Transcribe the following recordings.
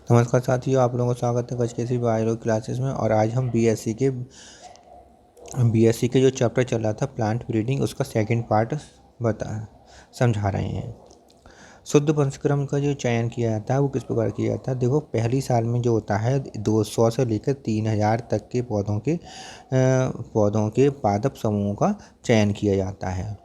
नमस्कार साथियों, आप लोगों का स्वागत है कच कैसी बायोलॉजी क्लासेस में। और आज हम बीएससी के जो चैप्टर चल रहा था प्लांट ब्रीडिंग, उसका सेकंड पार्ट समझा रहे हैं। शुद्ध वंशक्रम का जो चयन किया जाता है वो किस प्रकार किया जाता है। देखो, पहली साल में जो होता है 200 से लेकर 3000 तक के पौधों के पादप समूहों का चयन किया जाता है।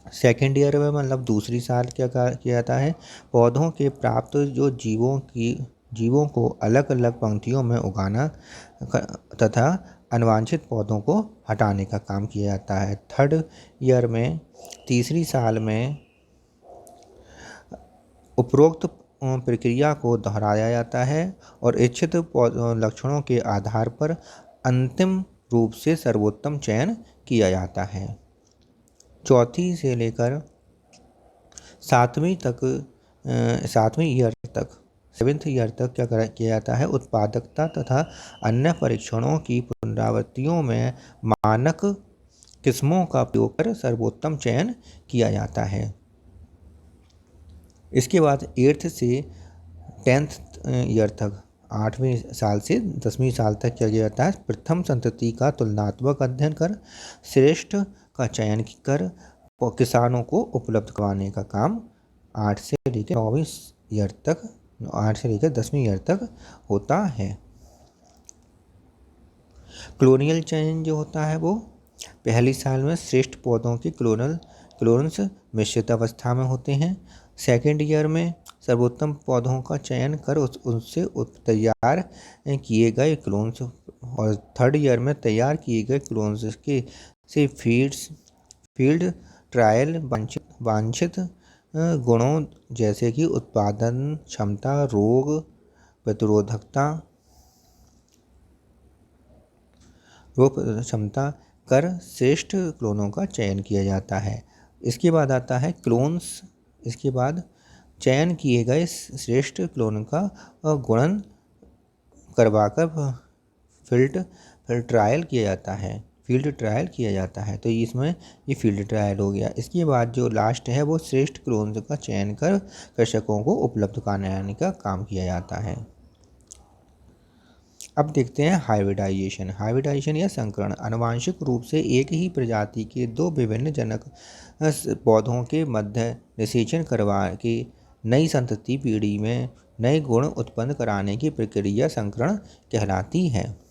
सेकेंड ईयर में मतलब दूसरी साल क्या किया जाता है, पौधों के प्राप्त जो जीवों को अलग अलग पंक्तियों में उगाना तथा अनवांछित पौधों को हटाने का काम किया जाता है। थर्ड ईयर में तीसरी साल में उपरोक्त प्रक्रिया को दोहराया जाता है और इच्छित लक्षणों के आधार पर अंतिम रूप से सर्वोत्तम चयन किया जाता है। चौथी से लेकर सातवीं ईयर तक सेवेंथ ईयर तक क्या किया जाता है, उत्पादकता तथा अन्य परीक्षणों की पुनरावृत्तियों में मानक किस्मों का प्रयोग कर सर्वोत्तम चयन किया जाता है। इसके बाद 8th से 10th ईयर तक 8वें साल से 10वीं साल तक क्या किया जाता है, प्रथम संतति का तुलनात्मक अध्ययन कर श्रेष्ठ का चयन कर किसानों को उपलब्ध करवाने का काम 8 से लेकर 9वीं ईयर तक 8 से लेकर 10वीं ईयर तक होता है। क्लोनियल चयन जो होता है वो पहली साल में श्रेष्ठ पौधों के क्लोन्स मिश्रित अवस्था में होते हैं। सेकेंड ईयर में सर्वोत्तम पौधों का चयन कर उनसे तैयार किए गए क्लोन्स, और थर्ड ईयर में तैयार किए गए क्लोन्स के से फील्ड ट्रायल वांछित गुणों जैसे कि उत्पादन क्षमता, रोग प्रतिरोधकता कर श्रेष्ठ क्लोनों का चयन किया जाता है। इसके बाद आता है क्लोन्स। इसके बाद चयन किए गए श्रेष्ठ क्लोन का गुणन करवाकर फील्ड ट्रायल किया जाता है। तो इसमें ये फील्ड ट्रायल हो गया। इसके बाद जो लास्ट है वो श्रेष्ठ क्लोन्स का चयन कर कृषकों को उपलब्ध कराने का काम किया जाता है। अब देखते हैं हाइब्रिडाइजेशन या संकरण। आनुवंशिक रूप से एक ही प्रजाति के दो विभिन्न जनक पौधों के मध्य निषेचन करवा के नई संतति पीढ़ी में नए गुण उत्पन्न कराने की प्रक्रिया संकरण कहलाती है।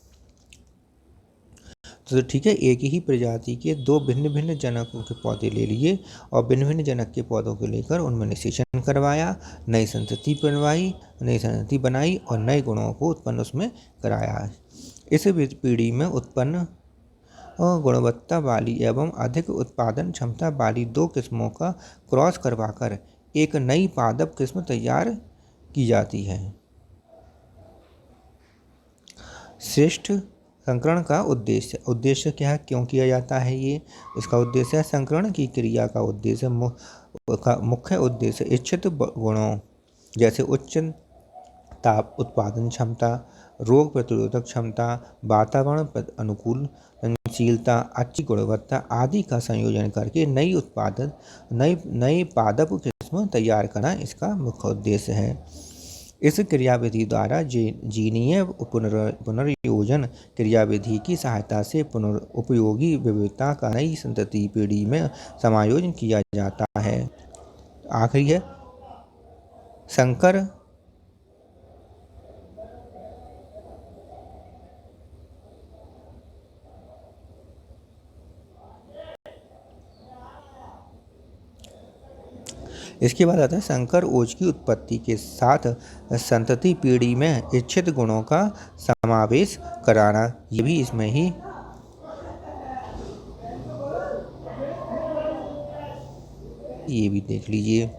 तो ठीक है, एक ही प्रजाति के दो भिन्न भिन्न जनकों के पौधे ले लिए और भिन्न भिन्न जनक के पौधों को लेकर उनमें निषेचन करवाया, नई संतति बनाई और नए गुणों को उत्पन्न उसमें कराया। इस पीढ़ी में उत्पन्न गुणवत्ता वाली एवं अधिक उत्पादन क्षमता वाली दो किस्मों का क्रॉस करवाकर एक नई पादप किस्म तैयार की जाती है। श्रेष्ठ संकरण का उद्देश्य क्या है, क्यों किया जाता है ये, इसका उद्देश्य है संकरण की क्रिया का मुख्य उद्देश्य इच्छित गुणों जैसे उच्च ताप उत्पादन क्षमता, रोग प्रतिरोधक क्षमता, वातावरण अनुकूलशीलता, अच्छी गुणवत्ता आदि का संयोजन करके नई पादप किस्म तैयार करना इसका मुख्य उद्देश्य है। इस क्रियाविधि द्वारा जीनीय पुनर्योजन क्रियाविधि की सहायता से उपयोगी विविधता का नई संतति पीढ़ी में समायोजन किया जाता है। आखिरी है संकर। इसके बाद आता है संकर ओज की उत्पत्ति के साथ संतति पीढ़ी में इच्छित गुणों का समावेश कराना। ये भी इसमें ही ये भी देख लीजिए।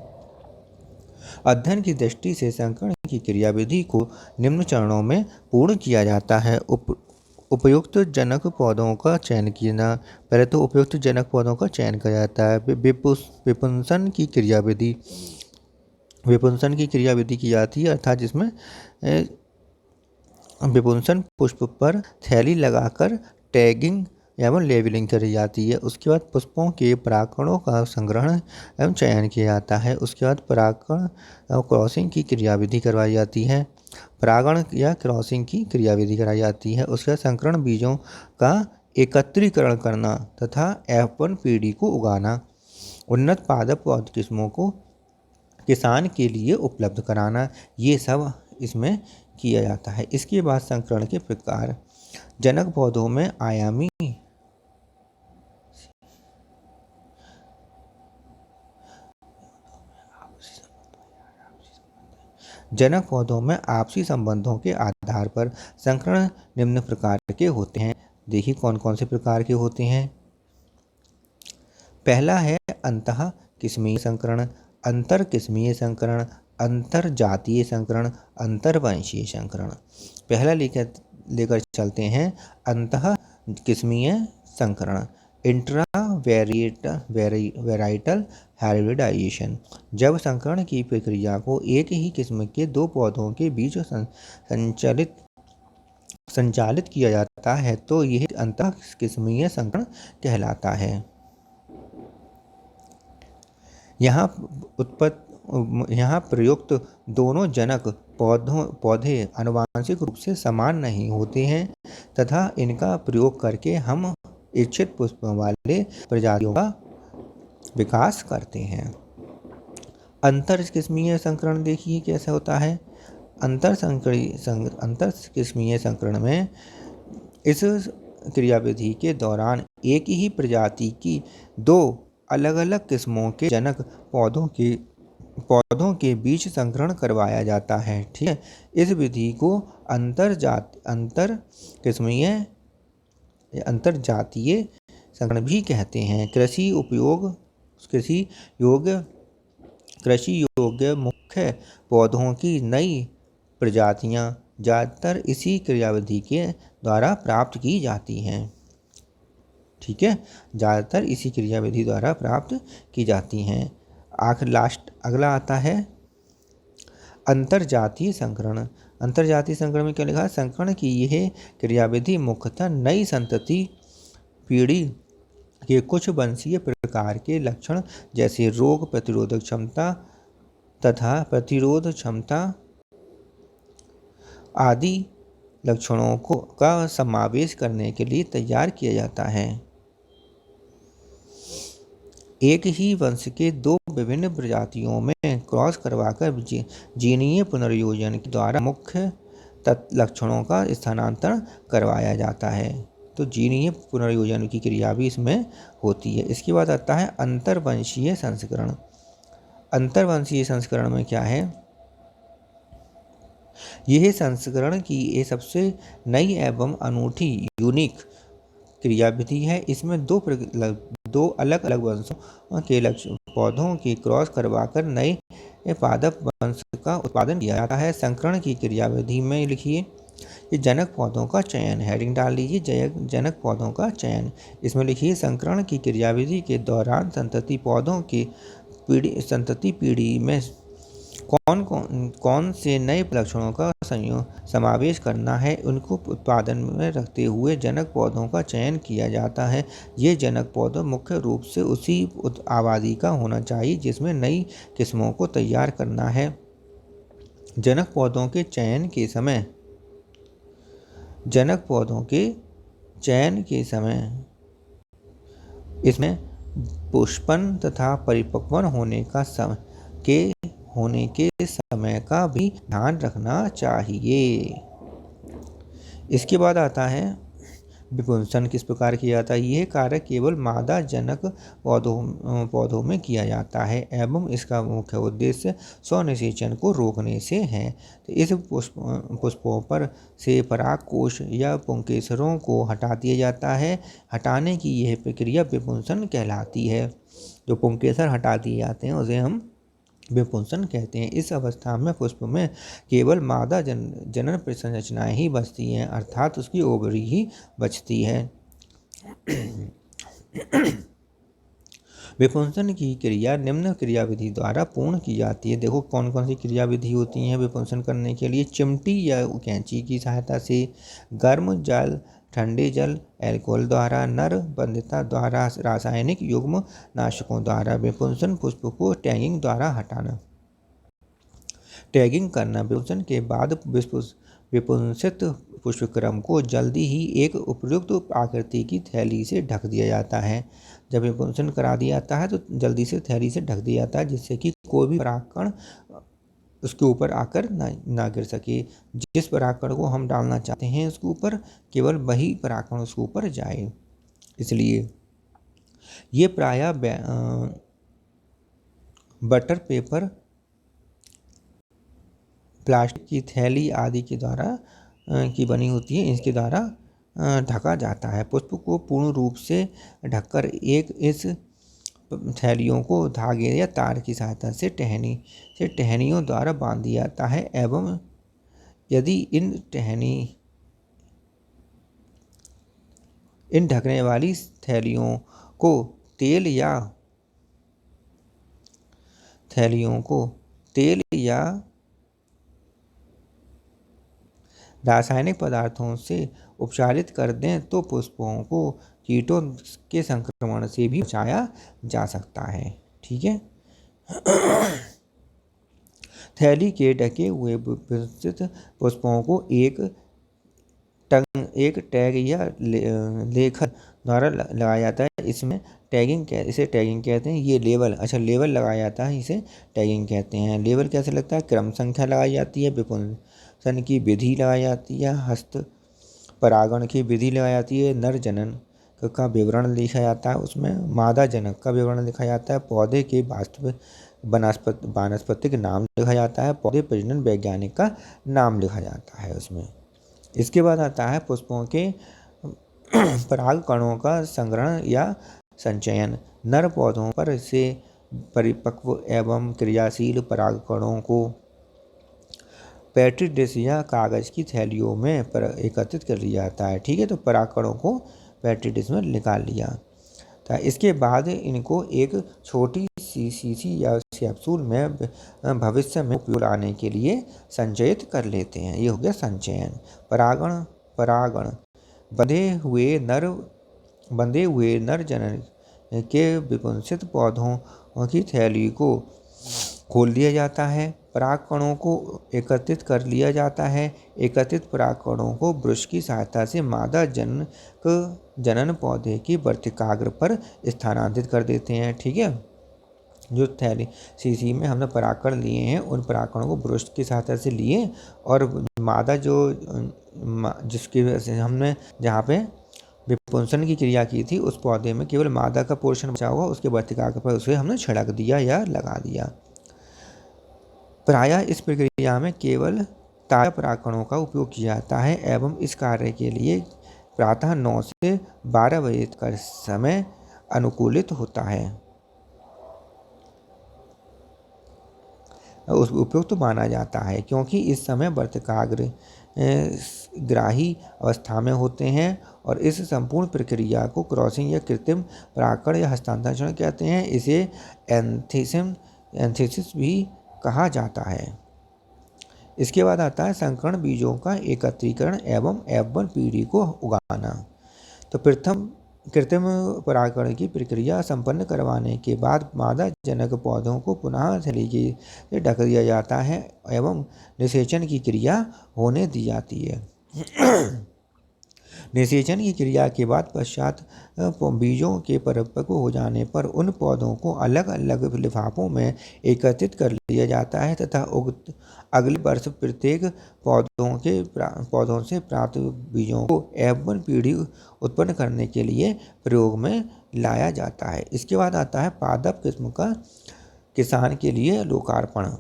अध्ययन की दृष्टि से संकरण की क्रियाविधि को निम्न चरणों में पूर्ण किया जाता है। उपयुक्त जनक पौधों का चयन किया। पहले तो उपयुक्त जनक पौधों का चयन किया जाता है। विपुंसन की क्रियाविधि की जाती है, अर्थात जिसमें विपुंसन पुष्प पर थैली लगाकर टैगिंग एवं लेबलिंग करी जाती है। उसके बाद पुष्पों के परागकणों का संग्रहण एवं चयन किया जाता है। उसके बाद परागकण क्रॉसिंग की क्रियाविधि करवाई जाती है। परागण या क्रॉसिंग की क्रियाविधि कराई जाती है। उसके बाद संकरण बीजों का एकत्रीकरण करना तथा F1 पीढ़ी को उगाना, उन्नत पादप पौध किस्मों को किसान के लिए उपलब्ध कराना, ये सब इसमें किया जाता है। इसके बाद संकरण के प्रकार, जनक पौधों में आयामी जनक पौधों में आपसी संबंधों के आधार पर संकरण निम्न प्रकार के होते हैं। देखिए कौन कौन से प्रकार के होते हैं। पहला है अंतः किस्मीय संकरण, अंतर किस्मीय संकरण, अंतर जातीय संकरण, अंतरवंशीय संकरण। पहला लेकर चलते हैं अंतः किस्मीय संकरण, इंट्रा वेराइटल हाइब्रिडाइजेशन। जब संकरण की प्रक्रिया को एक ही किस्म के दो पौधों के बीच संचालित किया जाता है तो यह अंतः किस्मीय संकरण कहलाता है। यहाँ प्रयुक्त दोनों जनक पौधे आनुवांशिक रूप से समान नहीं होते हैं तथा इनका प्रयोग करके हम इच्छित पुष्पों वाले प्रजातियों का विकास करते हैं। अंतर किस्मीय संकरण देखिए कैसा होता है। अंतर किस्मीय संकरण में इस क्रियाविधि के दौरान एक ही प्रजाति की दो अलग अलग किस्मों के जनक पौधों के बीच संकरण करवाया जाता है। ठीक है, इस विधि को अंतरजातीय संकरण भी कहते हैं। कृषि योग्य मुख्य पौधों की नई प्रजातियां ज़्यादातर इसी क्रियाविधि के द्वारा प्राप्त की जाती हैं। ठीक है, ज़्यादातर इसी क्रियाविधि द्वारा प्राप्त की जाती हैं। अगला आता है अंतरजातीय संकरण। अंतरजातीय संकरण में क्या लिखा है, संकरण की यह क्रियाविधि मुख्यतः नई संतति पीढ़ी के कुछ वंशीय प्रकार के लक्षण जैसे रोग प्रतिरोधक क्षमता तथा प्रतिरोध क्षमता आदि लक्षणों का समावेश करने के लिए तैयार किया जाता है। एक ही वंश के दो विभिन्न प्रजातियों में क्रॉस करवाकर जीनीय पुनर्योजन के द्वारा मुख्य लक्षणों का स्थानांतरण करवाया जाता है। तो जीनीय पुनर्योजन की क्रिया भी इसमें होती है। इसके बाद आता है अंतरवंशीय संस्करण। अंतरवंशीय संस्करण में क्या है, यह संस्करण की ये सबसे नई एवं अनूठी यूनिक क्रियाविधि है। इसमें दो अलग अलग वंशों के पौधों की क्रॉस करवाकर नए पादप वंश का उत्पादन किया जाता है। संकरण की क्रियाविधि में लिखिए ये जनक पौधों का चयन, हेडिंग डाल लीजिए जनक पौधों का चयन। इसमें लिखिए संकरण की क्रियाविधि के दौरान संतति पीढ़ी में कौन से नए लक्षणों का समावेश करना है, उनको उत्पादन में रखते हुए जनक पौधों का चयन किया जाता है। ये जनक पौधों मुख्य रूप से उसी आबादी का होना चाहिए जिसमें नई किस्मों को तैयार करना है। जनक पौधों के चयन के समय इसमें पुष्पन तथा परिपक्वन होने के समय का भी ध्यान रखना चाहिए। इसके बाद आता है विपुंसन किस प्रकार किया जाता है। यह कार्य केवल मादा जनक पौधों में किया जाता है एवं इसका मुख्य उद्देश्य स्वनिषेचन को रोकने से है। तो इस पुष्पों पर से परागकोश या पुंकेसरों को हटा दिया जाता है। हटाने की यह प्रक्रिया विपुंसन कहलाती है। जो पुंकेसर हटा दिए जाते हैं उसे हम विपुंसन कहते हैं। इस अवस्था में पुष्प में केवल मादा जनन संरचनाएं ही बचती हैं, अर्थात उसकी ओवरी ही बचती है। विपुंसन की क्रिया निम्न क्रियाविधि द्वारा पूर्ण की जाती है। देखो कौन कौन सी क्रियाविधि होती हैं विपुंसन करने के लिए। चिमटी या कैंची की सहायता से, गर्म जल ठंडे जल, एल्कोहल द्वारा, नर बंधिता द्वारा, रासायनिक युग्म नाशकों द्वारा, विपुंसन पुष्प को टैगिंग द्वारा हटाना। टैगिंग करना, विपुंसन के बाद विपुंसित पुष्पक्रम को जल्दी ही एक उपयुक्त आकृति की थैली से ढक दिया जाता है। जब विपुंसन करा दिया जाता है तो जल्दी से थैली से ढक दिया जाता है, जिससे कि कोई भी परागकण उसके ऊपर आकर ना गिर सके। जिस परागकण को हम डालना चाहते हैं उसके ऊपर, केवल वही परागकण उसके ऊपर जाए। इसलिए ये प्रायः बटर पेपर, प्लास्टिक की थैली आदि के द्वारा की बनी होती है, इसके द्वारा ढका जाता है। पुष्प को पूर्ण रूप से ढककर इस थैलियों को धागे या तार की सहायता से टहनियों द्वारा बांध दिया जाता है एवं यदि इन ढकने वाली थैलियों को तेल या रासायनिक पदार्थों से उपचारित कर दें तो पुष्पों को कीटों के संक्रमण से भी बचाया जा सकता है। ठीक है। थैली के ढके हुए विकसित पुष्पों को एक टैग या लेखन द्वारा लगाया जाता है। इसे टैगिंग कहते हैं। ये लेबल लगाया जाता है, इसे टैगिंग कहते हैं। लेबल कैसे लगता है? क्रम संख्या लगाई जाती है, विपुंसन की विधि लगाई जाती है, हस्त परागण की विधि लगाई जाती है, नर जनन का विवरण लिखा जाता है, उसमें मादा जनक का विवरण लिखा जाता है, पौधे के वानस्पतिक नाम लिखा जाता है, पौधे प्रजनन वैज्ञानिक का नाम लिखा जाता है उसमें। इसके बाद आता है पुष्पों के पराग कणों का संग्रहण या संचयन। नर पौधों पर से परिपक्व एवं क्रियाशील पराग कणों को पेट्री डिश या कागज की थैलियों में एकत्रित कर लिया जाता है। ठीक है, तो पराग कणों को पेट्री डिश में निकाल लिया। तो इसके बाद इनको एक छोटी सी शीशी या कैप्सूल में भविष्य में उपयोग लाने के लिए संचयित कर लेते हैं। ये हो गया संचयन। परागण बंधे हुए नर जनन के विपुंसित पौधों की थैली को खोल दिया जाता है। परागकणों को एकत्रित कर लिया जाता है। एकत्रित परागकणों को ब्रश की सहायता से मादा जनन पौधे की वर्तिकाग्र पर स्थानांतरित कर देते हैं। ठीक है, जो थैली शीशी में हमने परागकण लिए हैं उन परागकणों को ब्रश की सहायता से लिए और मादा जिसकी वजह से हमने जहाँ पे विपुंसन की क्रिया की थी उस पौधे में केवल मादा का पोर्शन बचा हुआ, उसके वर्तिकाग्र पर उसे हमने छिड़क दिया या लगा दिया। प्रायः इस प्रक्रिया में केवल ताजा परागकणों का उपयोग किया जाता है एवं इस कार्य के लिए प्रातः 9 से 12 बजे का समय अनुकूलित होता है, उपयुक्त माना जाता है, क्योंकि इस समय वर्तिकाग्र ग्राही अवस्था में होते हैं और इस संपूर्ण प्रक्रिया को क्रॉसिंग या कृत्रिम परागकण या हस्तांतरण कहते हैं। इसे एंथीसिस भी कहा जाता है। इसके बाद आता है संकरण बीजों का एकत्रीकरण एवं F1 पीढ़ी को उगाना। तो प्रथम कृत्रिम परागकण की प्रक्रिया संपन्न करवाने के बाद मादा जनक पौधों को पुनः थैली से ढक दिया जाता है एवं निषेचन की क्रिया होने दी जाती है। निषेचन की क्रिया के बाद पश्चात बीजों के परिपक्व हो जाने पर उन पौधों को अलग अलग लिफाफों में एकत्रित कर लिया जाता है तथा अगले वर्ष प्रत्येक पौधों से प्राप्त बीजों को F1 पीढ़ी उत्पन्न करने के लिए प्रयोग में लाया जाता है। इसके बाद आता है पादप किस्म का किसान के लिए लोकार्पण।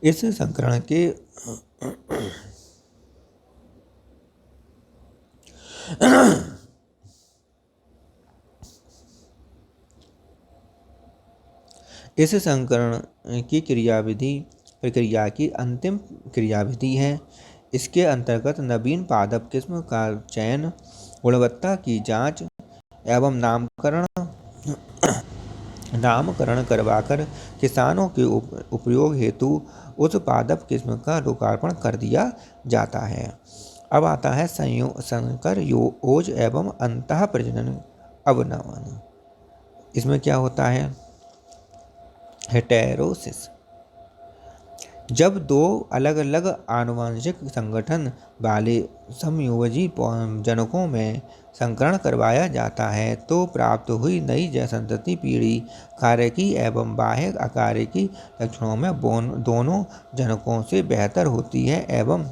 इस संकरण के इस संकरण की प्रक्रिया की अंतिम क्रियाविधि है। इसके अंतर्गत नवीन पादप किस्म का चयन, गुणवत्ता की जांच एवं नामकरण करवाकर किसानों के उपयोग हेतु उस पादप किस्म का लोकार्पण कर दिया जाता है। अब आता है संकर ओज एवं अंतः प्रजनन अवनमन। इसमें क्या होता है? हेटेरोसिस। जब दो अलग अलग आनुवंशिक संगठन वाले समयोजी जनकों में संकरण करवाया जाता है तो प्राप्त हुई नई संतति पीढ़ी कार्यकी एवं बाह्य अकार्यकी लक्षणों में दोनों जनकों से बेहतर होती है एवं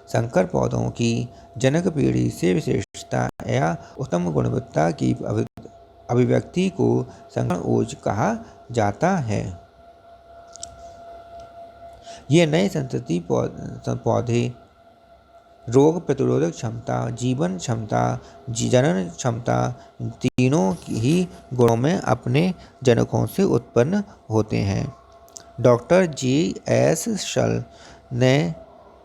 संकर पौधों की जनक पीढ़ी से विशेषता या उत्तम गुणवत्ता की अभिव्यक्ति को संकर ओज कहा जाता है। ये नए संतति पौधे रोग प्रतिरोधक क्षमता, जीवन क्षमता, जनन क्षमता तीनों ही गुणों में अपने जनकों से उत्पन्न होते हैं। Doctor G.S. शल ने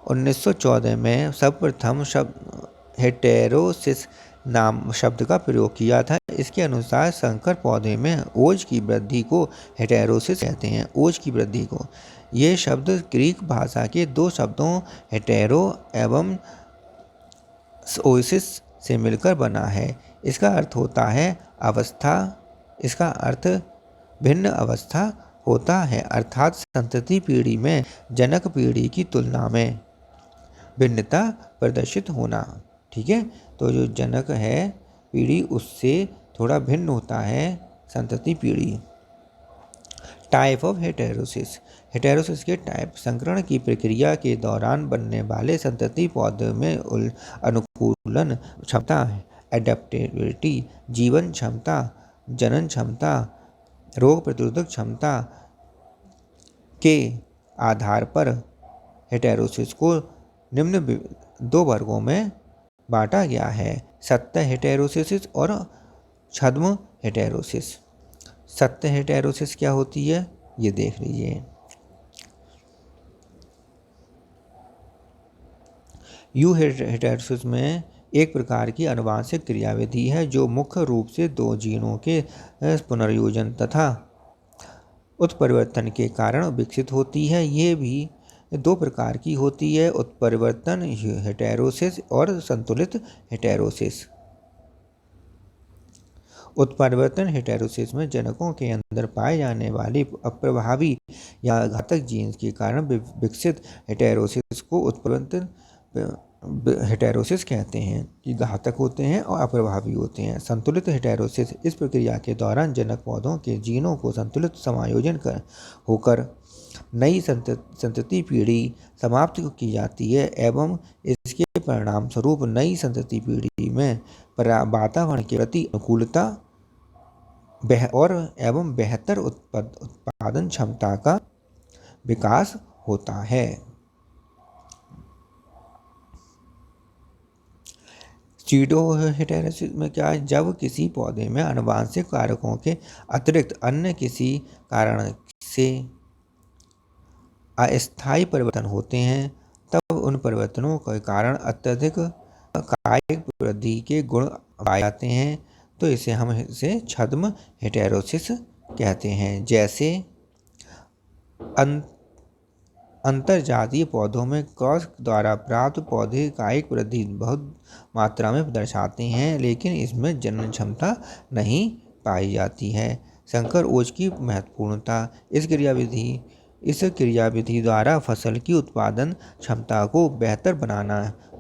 1914 में सर्वप्रथम शब्द हेटेरोसिस नाम शब्द का प्रयोग किया था। इसके अनुसार संकर पौधे में ओज की वृद्धि को हेटेरोसिस कहते हैं। ओज की वृद्धि को, ये शब्द ग्रीक भाषा के दो शब्दों हेटेरो एवं ओसिस से मिलकर बना है। इसका अर्थ होता है अवस्था। इसका अर्थ भिन्न अवस्था होता है, अर्थात संतति पीढ़ी में जनक पीढ़ी की तुलना में भिन्नता प्रदर्शित होना। ठीक है, तो जो जनक है पीढ़ी उससे थोड़ा भिन्न होता है संतति पीढ़ी। Type of heterosis. हेटेरोसिस के टाइप: संकरण की प्रक्रिया के दौरान बनने वाले संतति पौधे में अनुकूलन क्षमता, एडेप्टेबिलिटी, जीवन क्षमता, जनन क्षमता, रोग प्रतिरोधक क्षमता के आधार पर हेटेरोसिस को निम्न दो वर्गों में बांटा गया है: सत्य हेटेरोसिस और छद्म हेटेरोसिस। सत्य हेटेरोसिस क्या होती है ये देख लीजिए। यू हेटेरोसिस में एक प्रकार की आनुवंशिक क्रियाविधि है जो मुख्य रूप से दो जीनों के पुनर्योजन तथा उत्परिवर्तन के कारण विकसित होती है। ये भी दो प्रकार की होती है: उत्परिवर्तन हेटेरोसिस और संतुलित हेटेरोसिस। उत्परिवर्तन हेटेरोसिस में जनकों के अंदर पाए जाने वाली अप्रभावी या घातक जीन्स के कारण विकसित हेटेरोसिस को उत्परिवर्तन हेटेरोसिस कहते हैं, कि घातक होते हैं और अप्रभावी होते हैं। संतुलित हेटेरोसिस: इस प्रक्रिया के दौरान जनक पौधों के जीनों को संतुलित समायोजन होकर नई संतति पीढ़ी समाप्त की जाती है एवं इसके परिणाम स्वरूप नई संतति पीढ़ी में वातावरण के प्रति अनुकूलता और एवं बेहतर उत्पादन क्षमता का विकास होता है। सीडो हेटेरोसिस में क्या है? जब किसी पौधे में आनुवंशिक कारकों के अतिरिक्त अन्य किसी कारण से अस्थायी परिवर्तन होते हैं, तब उन परिवर्तनों के कारण अत्यधिक कायिक वृद्धि के गुण पाए जाते हैं, तो इसे हम छद्म हेटेरोसिस कहते हैं। जैसे अंतरजातीय पौधों में क्रॉस द्वारा प्राप्त पौधे कायिक वृद्धि बहुत मात्रा में दर्शाते हैं, लेकिन इसमें जनन क्षमता नहीं पाई जाती है। संकर ओज की महत्वपूर्णता: इस क्रियाविधि द्वारा फसल की उत्पादन क्षमता को बेहतर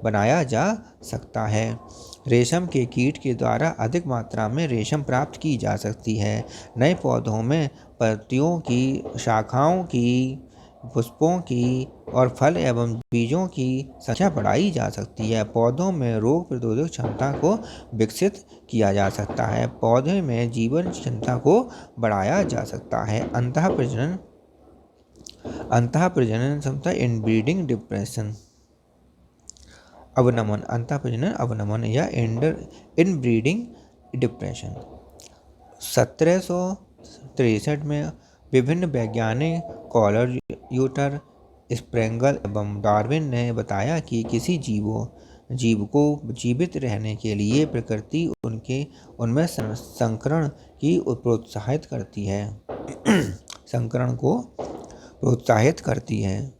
बनाया जा सकता है। रेशम के कीट के द्वारा अधिक मात्रा में रेशम प्राप्त की जा सकती है। नए पौधों में पत्तियों की, शाखाओं की, पुष्पों की और फल एवं बीजों की संख्या बढ़ाई जा सकती है। पौधों में रोग प्रतिरोधक क्षमता को विकसित किया जा सकता है। पौधे में जीवन क्षमता को बढ़ाया जा सकता है। अंतः प्रजनन क्षमता, इनब्रीडिंग डिप्रेशन अवनमन, अंतः प्रजनन अवनमन या इनब्रीडिंग डिप्रेशन। 1763 में विभिन्न वैज्ञानिक कॉलर, यूटर, स्प्रेंगल एवं डार्विन ने बताया कि किसी जीव को जीवित रहने के लिए प्रकृति उनमें संकरण की प्रोत्साहित करती है। संकरण को प्रोत्साहित करती है।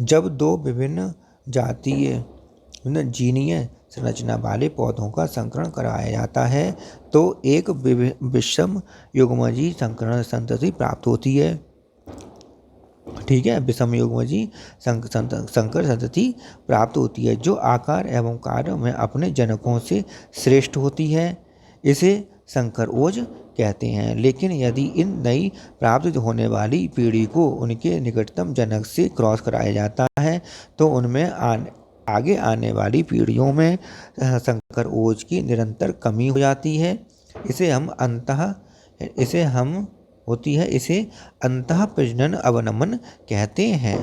जब दो विभिन्न जातीय जीनीय संरचना वाले पौधों का संकरण कराया जाता है तो एक विषम युग्मजीय संकरण संतति प्राप्त होती है। ठीक है, विषम युग्मजीय संकर संतति प्राप्त होती है जो आकार एवं कार्य में अपने जनकों से श्रेष्ठ होती है। इसे संकर ओज कहते हैं। लेकिन यदि इन नई प्राप्त होने वाली पीढ़ी को उनके निकटतम जनक से क्रॉस कराया जाता है तो उनमें आगे आने वाली पीढ़ियों में संकर ओज की निरंतर कमी हो जाती है। इसे अंतः प्रजनन अवनमन कहते हैं।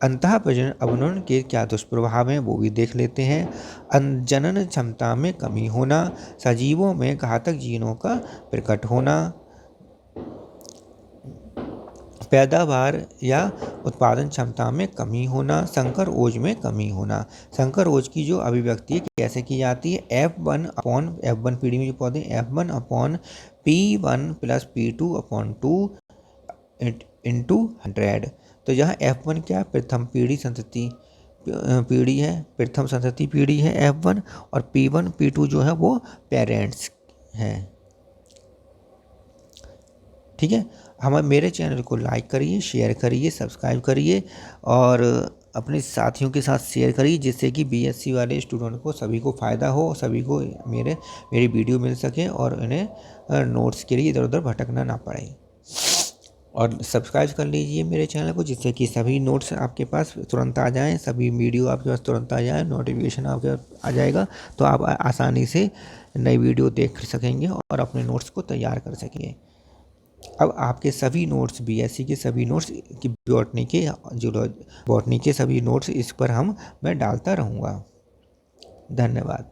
अंतः प्रजनन अवनमन के क्या दुष्प्रभाव हैं वो भी देख लेते हैं। जनन क्षमता में कमी होना, सजीवों में घातक जीनों का प्रकट होना, पैदावार या उत्पादन क्षमता में कमी होना, संकर ओज में कमी होना। संकर ओज की जो अभिव्यक्ति कैसे की जाती है, F1 पीढ़ी में जो पौधे F1 P1 + P2/2 × 100। तो यहाँ F1 क्या प्रथम संतति पीढ़ी है F1, और P1 P2 जो है वो पेरेंट्स हैं। ठीक है, मेरे चैनल को लाइक करिए, शेयर करिए, सब्सक्राइब करिए और अपने साथियों के साथ शेयर करिए जिससे कि बीएससी वाले स्टूडेंट को सभी को फ़ायदा हो, सभी को मेरी वीडियो मिल सके और उन्हें नोट्स के लिए इधर उधर भटकना ना पड़े। और सब्सक्राइब कर लीजिए मेरे चैनल को जिससे कि सभी नोट्स आपके पास तुरंत आ जाएँ, सभी वीडियो आपके पास तुरंत आ जाए, नोटिफिकेशन आपके पास आ जाएगा तो आप आसानी से नई वीडियो देख सकेंगे और अपने नोट्स को तैयार कर सकेंगे। अब आपके सभी नोट्स बीएससी के सभी नोट्स की बॉटनी के सभी नोट्स इस पर मैं डालता रहूँगा। धन्यवाद।